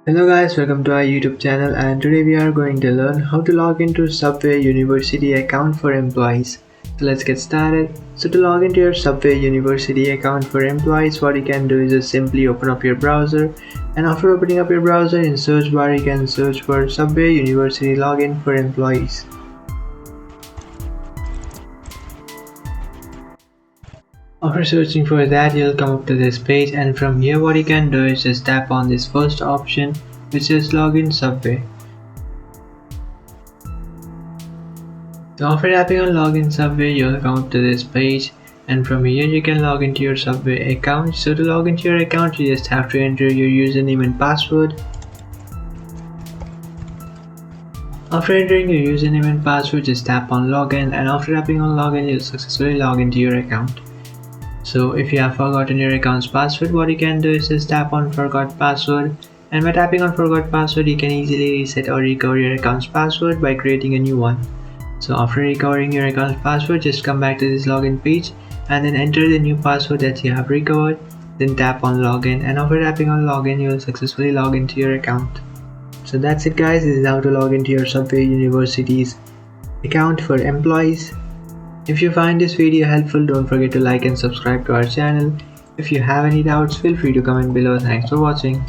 Hello guys, welcome to our YouTube channel, and today we are going to learn how to log into Subway University account for employees. So let's get started. So to log into your Subway University account for employees, what you can do is just simply open up your browser, and after opening up your browser, in search bar you can search for Subway University login for employees. After searching for that, you'll come up to this page, and from here what you can do is just tap on this first option which is login Subway. So after tapping on login Subway, you'll come up to this page, and from here you can log into your Subway account. So to log into your account, you just have to enter your username and password. After entering your username and password, just tap on login, and after tapping on login, you'll successfully log into your account. So if you have forgotten your account's password, what you can do is just tap on forgot password, and by tapping on forgot password you can easily reset or recover your account's password by creating a new one. So after recovering your account's password, just come back to this login page and then enter the new password that you have recovered, then tap on login, and after tapping on login you will successfully log into your account. So that's it guys, this is how to log into your Subway University's account for employees. If you find this video helpful, don't forget to like and subscribe to our channel. If you have any doubts, feel free to comment below. Thanks for watching.